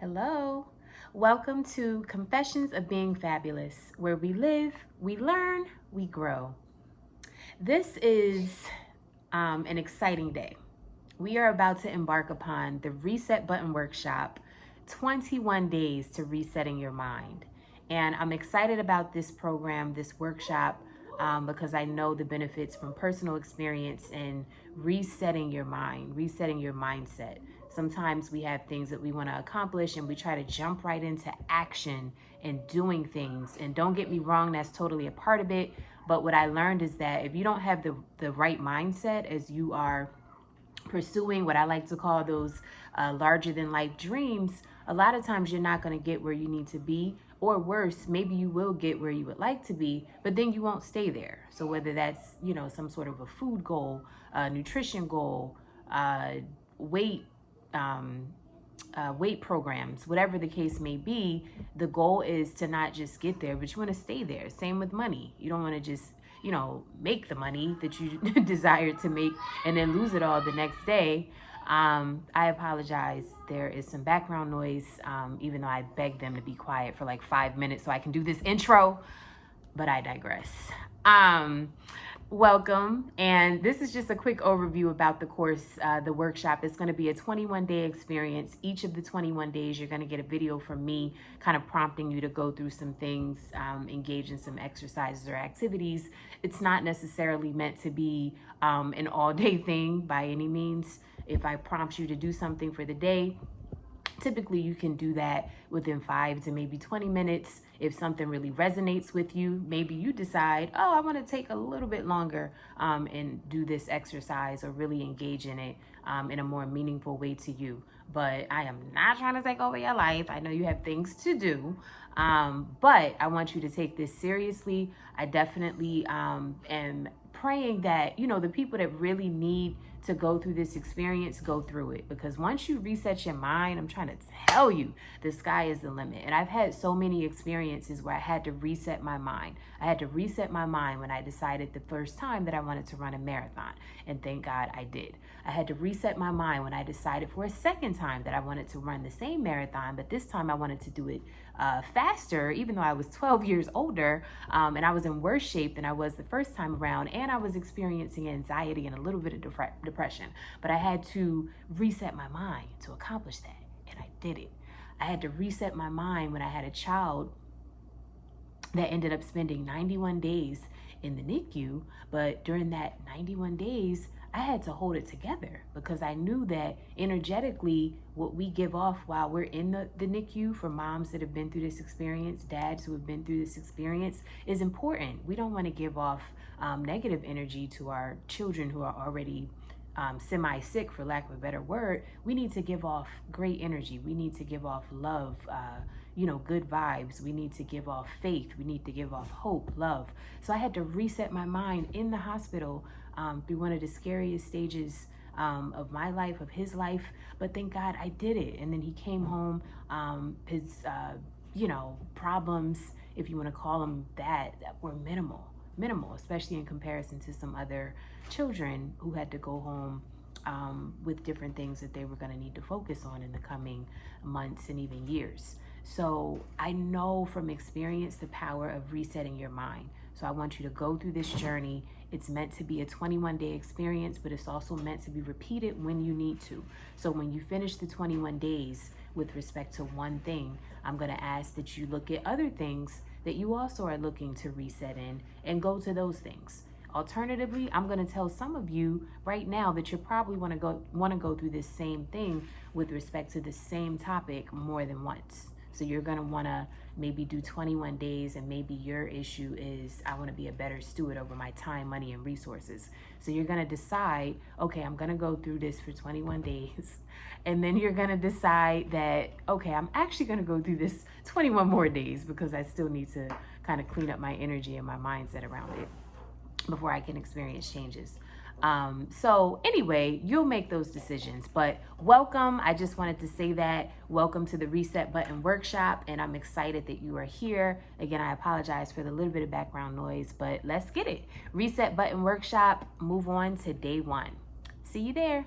Hello. Welcome to Confessions of Being Fabulous, where we live, we learn, we grow. This is an exciting day. We are about to embark upon the Reset Button Workshop, 21 Days to Resetting Your Mind. And I'm excited about this program, this workshop, because I know the benefits from personal experience in resetting your mind, resetting your mindset. Sometimes we have things that we want to accomplish and we try to jump right into action and doing things. And don't get me wrong, that's totally a part of it. But what I learned is that if you don't have the right mindset as you are pursuing what I like to call those larger than life dreams, a lot of times you're not going to get where you need to be, or worse, maybe you will get where you would like to be, but then you won't stay there. So whether that's, some sort of a food goal, nutrition goal, weight, weight programs, whatever the case may be, the goal is to not just get there, but you want to stay there. Same with money. You don't want to just make the money that you desire to make and then lose it all the next day. I apologize. There is some background noise, even though I begged them to be quiet for like 5 minutes so I can do this intro, but I digress. Welcome. And this is just a quick overview about the course, the workshop. It's going to be a 21-day experience. Each of the 21 days, you're going to get a video from me kind of prompting you to go through some things, engage in some exercises or activities. It's not necessarily meant to be an all-day thing by any means. If I prompt you to do something for the day, typically you can do that within 5 to maybe 20 minutes. If something really resonates with you, maybe you decide, I want to take a little bit longer and do this exercise or really engage in it in a more meaningful way to you. But I am not trying to take over your life. I know you have things to do, but I want you to take this seriously. I definitely am praying that, the people that really need to go through this experience, go through it. Because once you reset your mind, I'm trying to tell you, the sky is the limit. And I've had so many experiences where I had to reset my mind. I had to reset my mind when I decided the first time that I wanted to run a marathon. And thank God I did. I had to reset my mind when I decided for a second time that I wanted to run the same marathon, but this time I wanted to do it faster, even though I was 12 years older, and I was in worse shape than I was the first time around, and I was experiencing anxiety and a little bit of depression. But I had to reset my mind to accomplish that, and I did it. I had to reset my mind when I had a child that ended up spending 91 days in the NICU, but during that 91 days, I had to hold it together because I knew that energetically what we give off while we're in the NICU, for moms that have been through this experience, dads who have been through this experience, is important. We don't want to give off negative energy to our children who are already semi-sick, for lack of a better word. We need to give off great energy. We need to give off love, good vibes. We need to give off faith. We need to give off hope, love. So I had to reset my mind in the hospital through one of the scariest stages of my life, of his life. But thank God I did it. And then he came home. His, problems, if you want to call them that were minimal, especially in comparison to some other children who had to go home with different things that they were going to need to focus on in the coming months and even years. So I know from experience the power of resetting your mind. So I want you to go through this journey. It's meant to be a 21-day experience, but it's also meant to be repeated when you need to. So when you finish the 21 days with respect to one thing, I'm going to ask that you look at other things that you also are looking to reset in and go to those things. Alternatively, I'm going to tell some of you right now that you probably want to go through this same thing with respect to the same topic more than once. So you're going to want to maybe do 21 days, and maybe your issue is, I want to be a better steward over my time, money, and resources. So you're going to decide, okay, I'm going to go through this for 21 days. And then you're going to decide that, okay, I'm actually going to go through this 21 more days because I still need to kind of clean up my energy and my mindset around it before I can experience changes. So anyway, you'll make those decisions, but welcome. I just wanted to say that. Welcome to the Reset Button Workshop, and I'm excited that you are here. Again, I apologize for the little bit of background noise, but let's get it. Reset Button Workshop, move on to day 1. See you there.